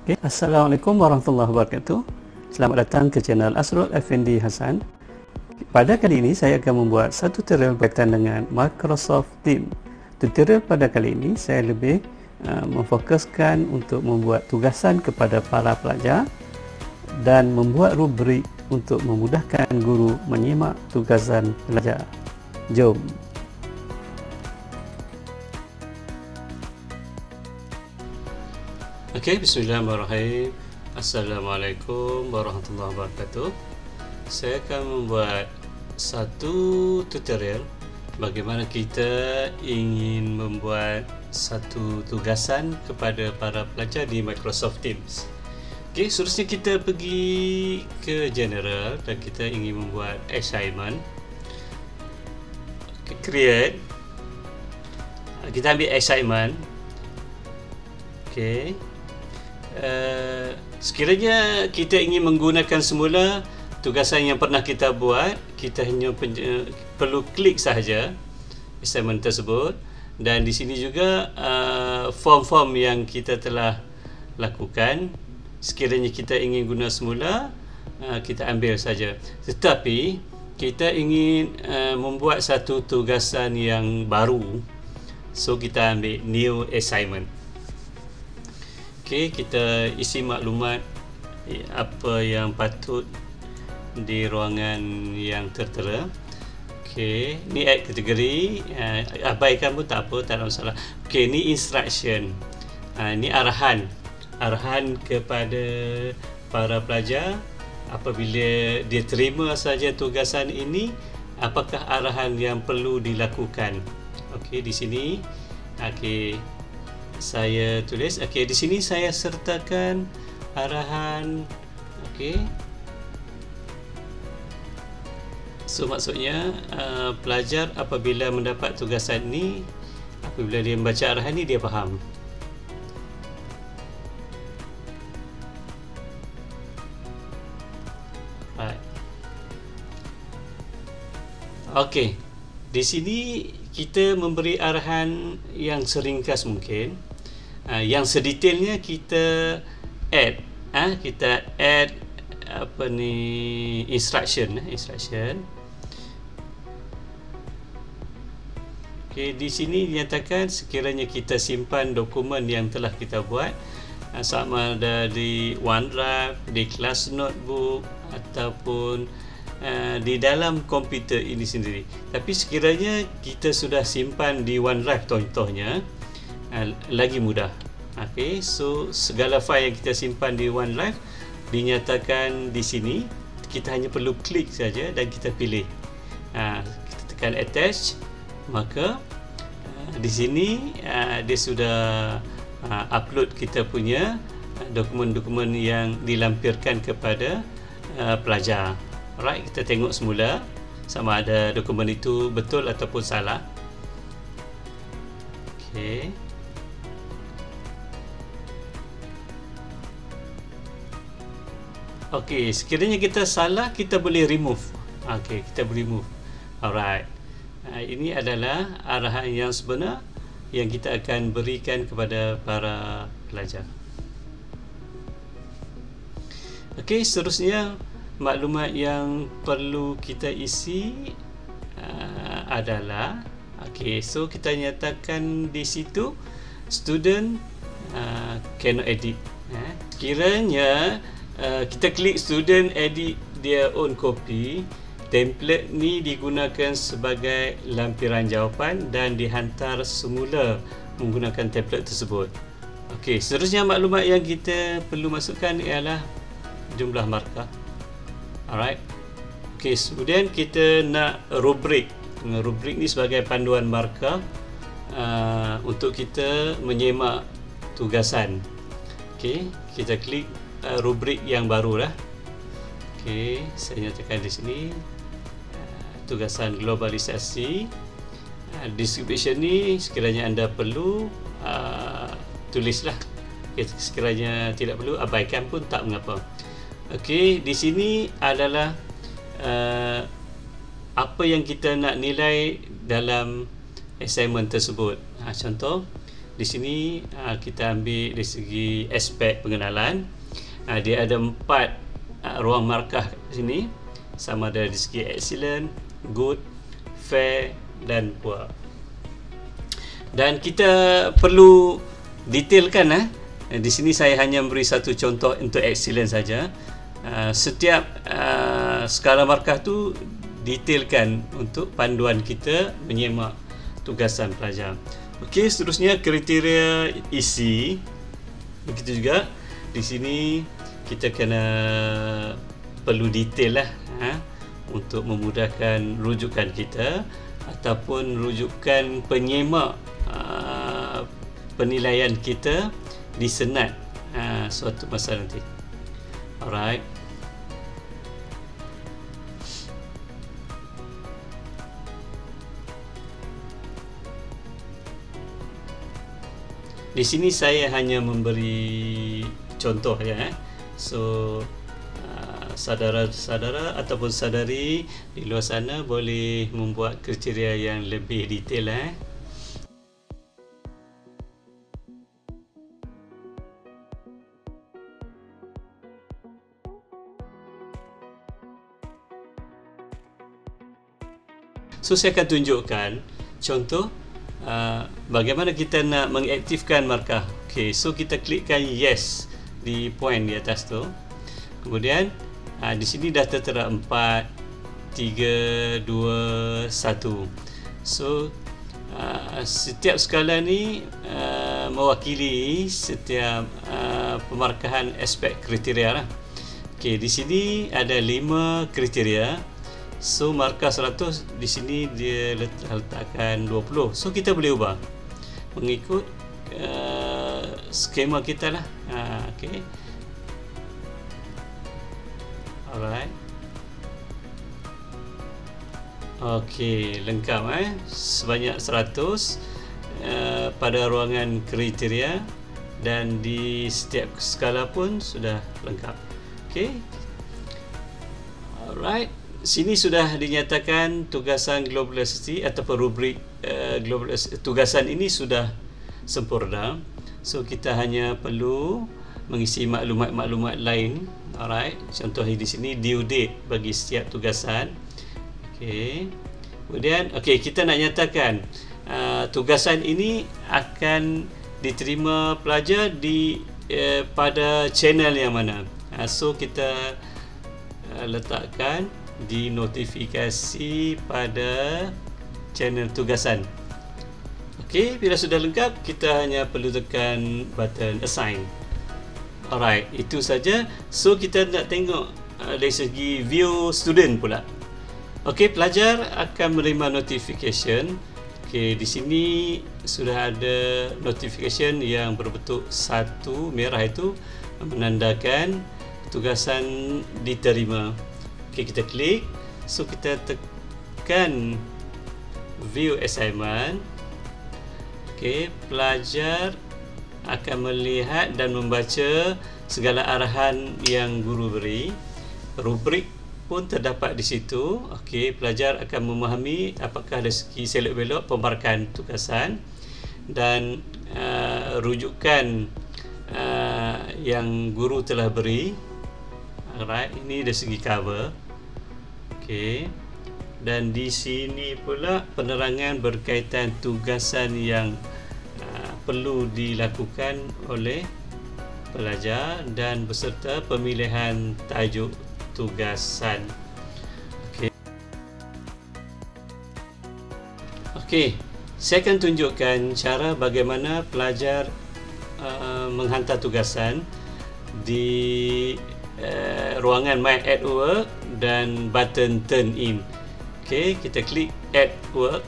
Okay. Assalamualaikum warahmatullahi wabarakatuh. Selamat datang ke channel Asrul Effendi Hassan. Pada kali ini saya akan membuat satu tutorial berkaitan dengan Microsoft Teams. Tutorial pada kali ini saya lebih memfokuskan untuk membuat tugasan kepada para pelajar dan membuat rubrik untuk memudahkan guru menyimak tugasan pelajar. Jom. Okey, bismillahirrahmanirrahim. Assalamualaikum warahmatullahi wabarakatuh. Saya akan membuat satu tutorial bagaimana kita ingin membuat satu tugasan kepada para pelajar di Microsoft Teams. Okey, seterusnya kita pergi ke general dan kita ingin membuat assignment. Okay, create. Kita ambil assignment. Okey. Sekiranya kita ingin menggunakan semula tugasan yang pernah kita buat, kita hanya perlu klik sahaja assignment tersebut, dan di sini juga form-form yang kita telah lakukan. Sekiranya kita ingin guna semula, kita ambil saja. Tetapi kita ingin membuat satu tugasan yang baru, so kita ambil new assignment. Okey, kita isi maklumat apa yang patut di ruangan yang tertera. Okey, ni add kategori, abaikan pun tak apa, tak ada masalah. Okey, ni instruction. Ni arahan kepada para pelajar apabila dia terima saja tugasan ini, apakah arahan yang perlu dilakukan. Okey, di sini okey saya tulis. Okey, di sini saya sertakan arahan. Okey, so maksudnya pelajar apabila mendapat tugasan ini, apabila dia membaca arahan ni, dia faham. Right. Okey, di sini kita memberi arahan yang seringkas mungkin. Yang sedetailnya kita add, kita add apa ni, instruction. Okey, di sini dinyatakan sekiranya kita simpan dokumen yang telah kita buat, sama ada di OneDrive, di Class Notebook ataupun di dalam komputer ini sendiri. Tapi sekiranya kita sudah simpan di OneDrive contohnya, lagi mudah. Okey, so segala file yang kita simpan di OneDrive dinyatakan di sini, kita hanya perlu klik saja dan kita pilih. Kita tekan attach, maka di sini dia sudah upload kita punya dokumen-dokumen yang dilampirkan kepada pelajar. Alright, kita tengok semula sama ada dokumen itu betul ataupun salah. Okey. Okey, sekiranya kita salah, kita boleh remove. Okey, kita boleh remove. Alright. Ini adalah arahan yang sebenar yang kita akan berikan kepada para pelajar. Okey, seterusnya maklumat yang perlu kita isi adalah, okey, so kita nyatakan di situ student cannot edit. Kiranya kita klik student edit their own copy, template ni digunakan sebagai lampiran jawapan dan dihantar semula menggunakan template tersebut. Okey, seterusnya maklumat yang kita perlu masukkan ialah jumlah markah. Alright. Okey, kemudian kita nak rubrik. Rubrik ni sebagai panduan markah untuk kita menyemak tugasan. Okey, kita klik rubrik yang baru lah. Okey, saya nyatakan di sini tugasan globalisasi. Description ni sekiranya anda perlu, tulislah. Okay, sekiranya tidak perlu, abaikan pun tak mengapa. Okey, di sini adalah apa yang kita nak nilai dalam assignment tersebut. Contoh, di sini kita ambil dari segi aspek pengenalan. Dia ada 4 ruang markah sini, sama ada dari segi excellent, good, fair dan poor. Dan kita perlu detailkan. Di sini saya hanya beri satu contoh untuk excellent saja. Setiap skala markah tu detailkan untuk panduan kita menyemak tugasan pelajar. Okey, seterusnya kriteria isi. Begitu juga di sini kita kena perlu detail untuk memudahkan rujukan kita ataupun rujukan penyemak penilaian kita di senat suatu masa nanti. Alright. Di sini saya hanya memberi contoh ya. So saudara-saudara ataupun saudari di luar sana boleh membuat kriteria yang lebih detail So saya akan tunjukkan contoh bagaimana kita nak mengaktifkan markah. Okey, so kita klikkan yes di point di atas tu. Kemudian di sini dah tertera 4, 3, 2, 1. So setiap skala ni mewakili setiap pemarkahan aspek kriteria lah. Okey, di sini ada 5 kriteria. So markah 100 di sini dia letakkan 20. So kita boleh ubah mengikut skema kita lah. Okey. Alright. Okey, lengkap sebanyak 100 pada ruangan kriteria dan di setiap skala pun sudah lengkap. Okey. Alright. Sini sudah dinyatakan tugasan Globalisasi ataupun rubrik tugasan ini sudah sempurna. So kita hanya perlu mengisi maklumat-maklumat lain. Alright, contoh di sini due date bagi setiap tugasan. Okey. Kemudian kita nak nyatakan tugasan ini akan diterima pelajar di pada channel yang mana. So kita letakkan di notifikasi pada channel tugasan. Okey, bila sudah lengkap kita hanya perlu tekan button assign. Alright, itu saja. So kita nak tengok dari segi view student pula. Okey, pelajar akan menerima notification. Okey, di sini sudah ada notification yang berbentuk 1 merah, itu menandakan tugasan diterima. Okey, kita klik. So kita tekan view assignment. Okey, pelajar akan melihat dan membaca segala arahan yang guru beri. Rubrik pun terdapat di situ. Okey, pelajar akan memahami apakah dari segi selok belok pemarkahan tugasan dan rujukan yang guru telah beri. Alright, ini dari segi cover. Okey. Dan di sini pula penerangan berkaitan tugasan yang perlu dilakukan oleh pelajar dan beserta pemilihan tajuk tugasan. Okey. Okey, saya akan tunjukkan cara bagaimana pelajar menghantar tugasan di ruangan My at Work dan button Turn In. Okey, kita klik Add Work.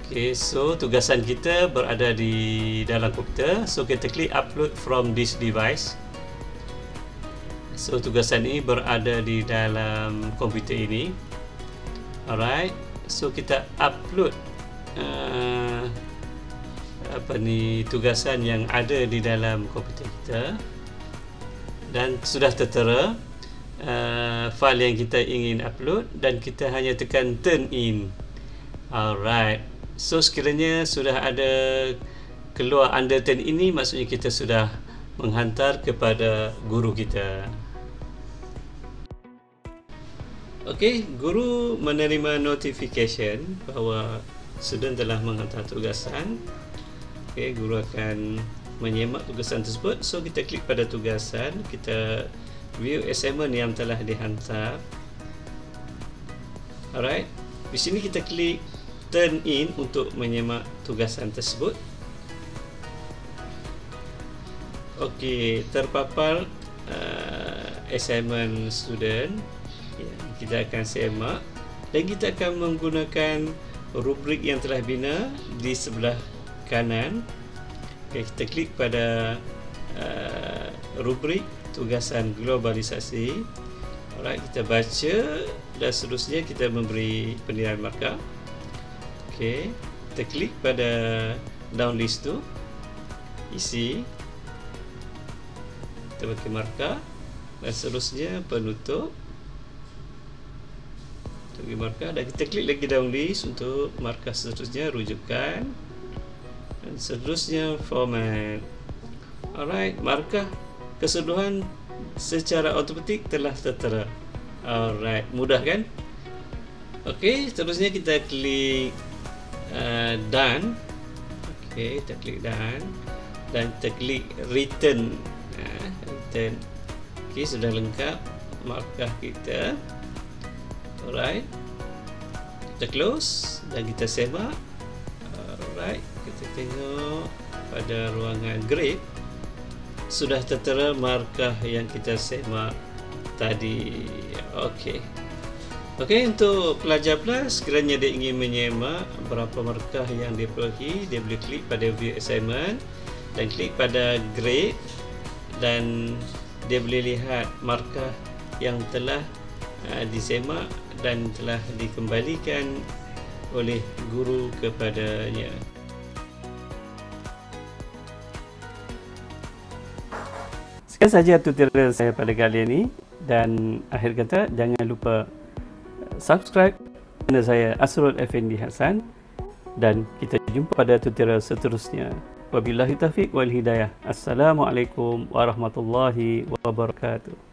Okey, so tugasan kita berada di dalam komputer. So kita klik Upload from this device. So tugasan ini berada di dalam komputer ini. Alright, so kita upload tugasan yang ada di dalam komputer kita dan sudah tertera file yang kita ingin upload dan kita hanya tekan Turn In. Alright, so sekiranya sudah ada keluar under 10 ini, maksudnya kita sudah menghantar kepada guru kita. Okey, guru menerima notification bahawa student telah menghantar tugasan. Okey, guru akan menyemak tugasan tersebut. So kita klik pada tugasan, kita view assignment yang telah dihantar. Alright, di sini kita klik turn in untuk menyemak tugasan tersebut. Okey, terpapar assignment student. Kita akan semak dan kita akan menggunakan rubrik yang telah bina di sebelah kanan. Okay, kita klik pada rubrik tugasan globalisasi. Alright, kita baca dan seterusnya kita memberi penilaian markah. Okay, kita klik pada down list tu, isi, kita bagi markah dan seterusnya penutup. Bagi markah dan kita klik lagi down list untuk markah seterusnya, rujukan dan seterusnya format. Alright, markah keseluruhan secara automatik telah tertera. Alright, mudah kan? Okey, seterusnya kita klik done. Okey, kita klik done dan kita klik return. Return. Okey, sudah lengkap markah kita. Alright, kita close dan kita semak. Alright, kita tengok pada ruangan grade sudah tertera markah yang kita semak tadi. Okey. Okey, untuk pelajar plus, sekiranya dia ingin menyemak berapa markah yang dia pergi, dia boleh klik pada view assignment dan klik pada grade dan dia boleh lihat markah yang telah disemak dan telah dikembalikan oleh guru kepadanya. Sekian sahaja tutorial saya pada kali ini dan akhir kata jangan lupa subscribe channel saya Asrul Effendi Hassan dan kita jumpa pada tutorial seterusnya. Wabillahi taufiq wal hidayah. Assalamualaikum warahmatullahi wabarakatuh.